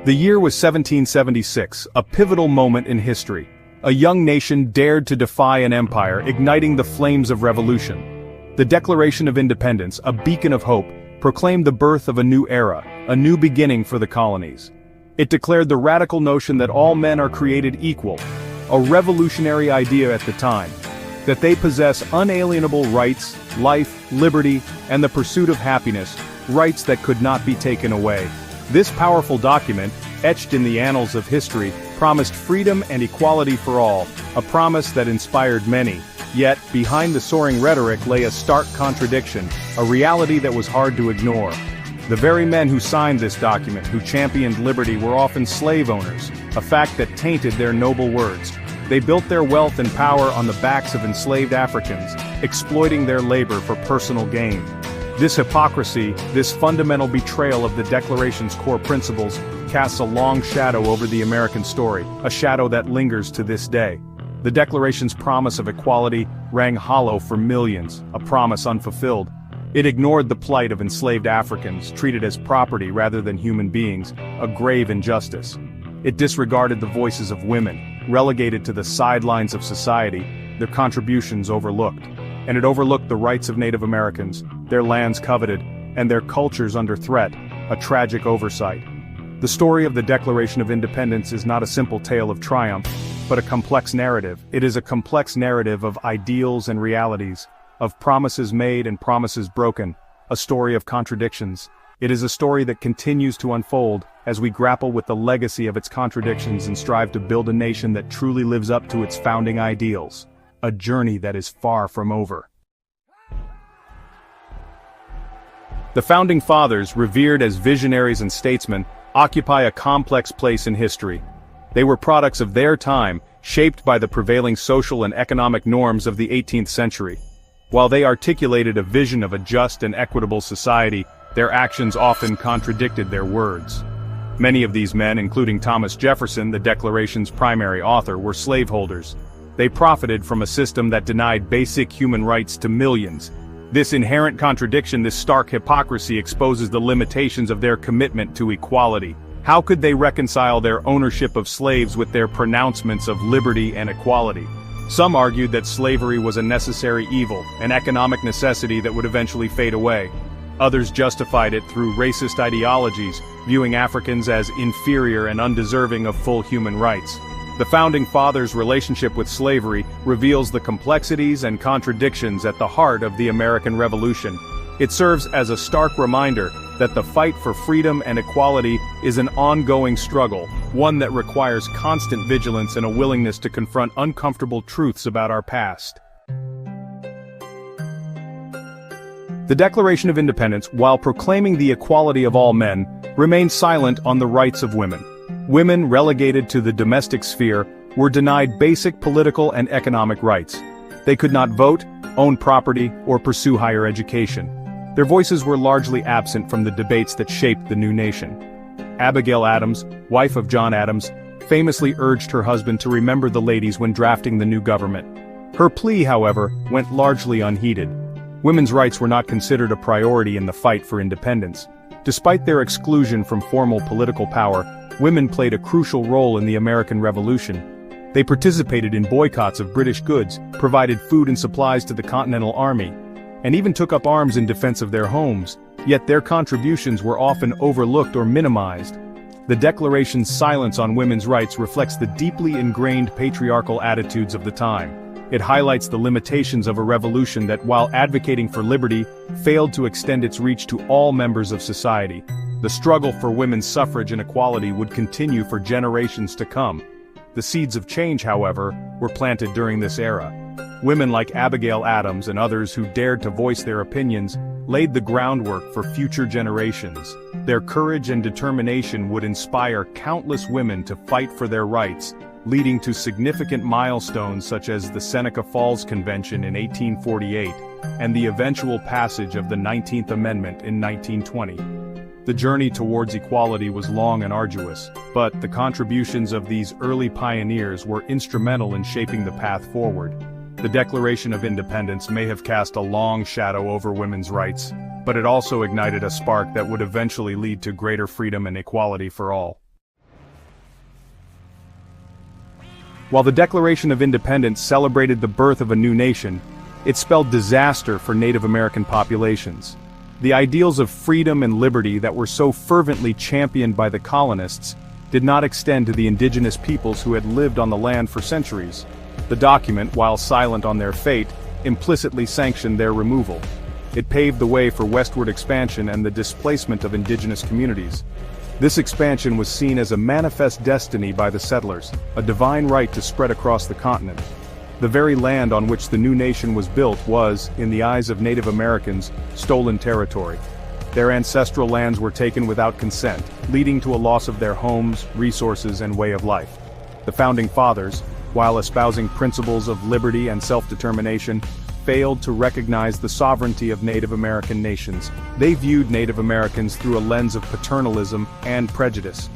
The year was 1776, a pivotal moment in history. A young nation dared to defy an empire, igniting the flames of revolution. The Declaration of Independence, a beacon of hope, proclaimed the birth of a new era, a new beginning for the colonies. It declared the radical notion that all men are created equal, a revolutionary idea at the time, that they possess unalienable rights, life, liberty, and the pursuit of happiness, rights that could not be taken away. This powerful document, etched in the annals of history, promised freedom and equality for all, a promise that inspired many. Yet, behind the soaring rhetoric lay a stark contradiction, a reality that was hard to ignore. The very men who signed this document, who championed liberty, were often slave owners, a fact that tainted their noble words. They built their wealth and power on the backs of enslaved Africans, exploiting their labor for personal gain. This hypocrisy, this fundamental betrayal of the Declaration's core principles, casts a long shadow over the American story, a shadow that lingers to this day. The Declaration's promise of equality rang hollow for millions, a promise unfulfilled. It ignored the plight of enslaved Africans, treated as property rather than human beings, a grave injustice. It disregarded the voices of women, relegated to the sidelines of society, their contributions overlooked. And it overlooked the rights of Native Americans, their lands coveted, and their cultures under threat, a tragic oversight. The story of the Declaration of Independence is not a simple tale of triumph, but a complex narrative. It is a complex narrative of ideals and realities, of promises made and promises broken, a story of contradictions. It is a story that continues to unfold as we grapple with the legacy of its contradictions and strive to build a nation that truly lives up to its founding ideals. A journey that is far from over. The Founding Fathers, revered as visionaries and statesmen, occupy a complex place in history. They were products of their time, shaped by the prevailing social and economic norms of the 18th century. While they articulated a vision of a just and equitable society, their actions often contradicted their words. Many of these men, including Thomas Jefferson, the Declaration's primary author, were slaveholders. They profited from a system that denied basic human rights to millions. This inherent contradiction, this stark hypocrisy, exposes the limitations of their commitment to equality. How could they reconcile their ownership of slaves with their pronouncements of liberty and equality? Some argued that slavery was a necessary evil, an economic necessity that would eventually fade away. Others justified it through racist ideologies, viewing Africans as inferior and undeserving of full human rights. The Founding Fathers' relationship with slavery reveals the complexities and contradictions at the heart of the American Revolution. It serves as a stark reminder that the fight for freedom and equality is an ongoing struggle, one that requires constant vigilance and a willingness to confront uncomfortable truths about our past. The Declaration of Independence, while proclaiming the equality of all men, remained silent on the rights of women. Women relegated to the domestic sphere were denied basic political and economic rights. They could not vote, own property, or pursue higher education. Their voices were largely absent from the debates that shaped the new nation. Abigail Adams, wife of John Adams, famously urged her husband to remember the ladies when drafting the new government. Her plea, however, went largely unheeded. Women's rights were not considered a priority in the fight for independence. Despite their exclusion from formal political power, women played a crucial role in the American Revolution. They participated in boycotts of British goods, provided food and supplies to the Continental Army, and even took up arms in defense of their homes, yet their contributions were often overlooked or minimized. The Declaration's silence on women's rights reflects the deeply ingrained patriarchal attitudes of the time. It highlights the limitations of a revolution that, while advocating for liberty, failed to extend its reach to all members of society. The struggle for women's suffrage and equality would continue for generations to come. The seeds of change, however, were planted during this era. Women like Abigail Adams and others who dared to voice their opinions laid the groundwork for future generations. Their courage and determination would inspire countless women to fight for their rights, leading to significant milestones such as the Seneca Falls Convention in 1848 and the eventual passage of the 19th Amendment in 1920. The journey towards equality was long and arduous, but the contributions of these early pioneers were instrumental in shaping the path forward. The Declaration of Independence may have cast a long shadow over women's rights, but it also ignited a spark that would eventually lead to greater freedom and equality for all. While the Declaration of Independence celebrated the birth of a new nation, it spelled disaster for Native American populations. The ideals of freedom and liberty that were so fervently championed by the colonists did not extend to the indigenous peoples who had lived on the land for centuries. The document, while silent on their fate, implicitly sanctioned their removal. It paved the way for westward expansion and the displacement of indigenous communities. This expansion was seen as a manifest destiny by the settlers, a divine right to spread across the continent. The very land on which the new nation was built was, in the eyes of Native Americans, stolen territory. Their ancestral lands were taken without consent, leading to a loss of their homes, resources, and way of life. The Founding Fathers, while espousing principles of liberty and self-determination, failed to recognize the sovereignty of Native American nations. They viewed Native Americans through a lens of paternalism and prejudice.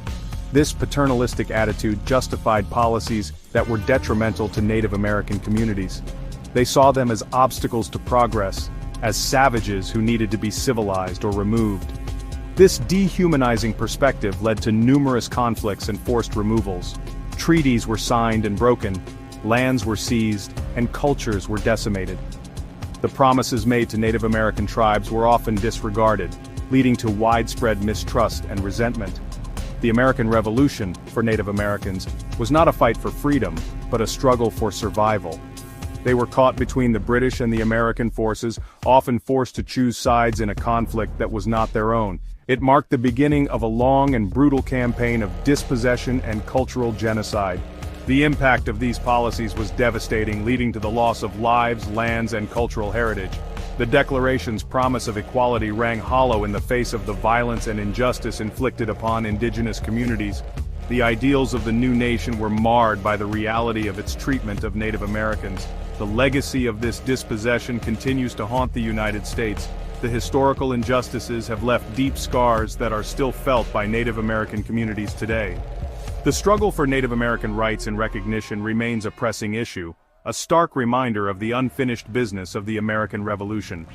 This paternalistic attitude justified policies that were detrimental to Native American communities. They saw them as obstacles to progress, as savages who needed to be civilized or removed. This dehumanizing perspective led to numerous conflicts and forced removals. Treaties were signed and broken, lands were seized, and cultures were decimated. The promises made to Native American tribes were often disregarded, leading to widespread mistrust and resentment. The American Revolution, for Native Americans, was not a fight for freedom, but a struggle for survival. They were caught between the British and the American forces, often forced to choose sides in a conflict that was not their own. It marked the beginning of a long and brutal campaign of dispossession and cultural genocide. The impact of these policies was devastating, leading to the loss of lives, lands, and cultural heritage. The Declaration's promise of equality rang hollow in the face of the violence and injustice inflicted upon indigenous communities. The ideals of the new nation were marred by the reality of its treatment of Native Americans. The legacy of this dispossession continues to haunt the United States. The historical injustices have left deep scars that are still felt by Native American communities today. The struggle for Native American rights and recognition remains a pressing issue, a stark reminder of the unfinished business of the American Revolution.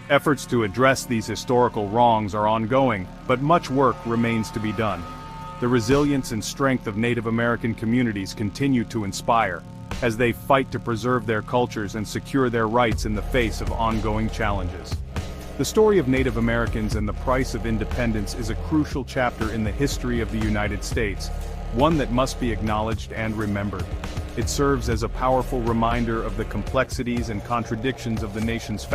Efforts to address these historical wrongs are ongoing, but much work remains to be done. The resilience and strength of Native American communities continue to inspire, as they fight to preserve their cultures and secure their rights in the face of ongoing challenges. The story of Native Americans and the price of independence is a crucial chapter in the history of the United States, one that must be acknowledged and remembered. It serves as a powerful reminder of the complexities and contradictions of the nation's founding.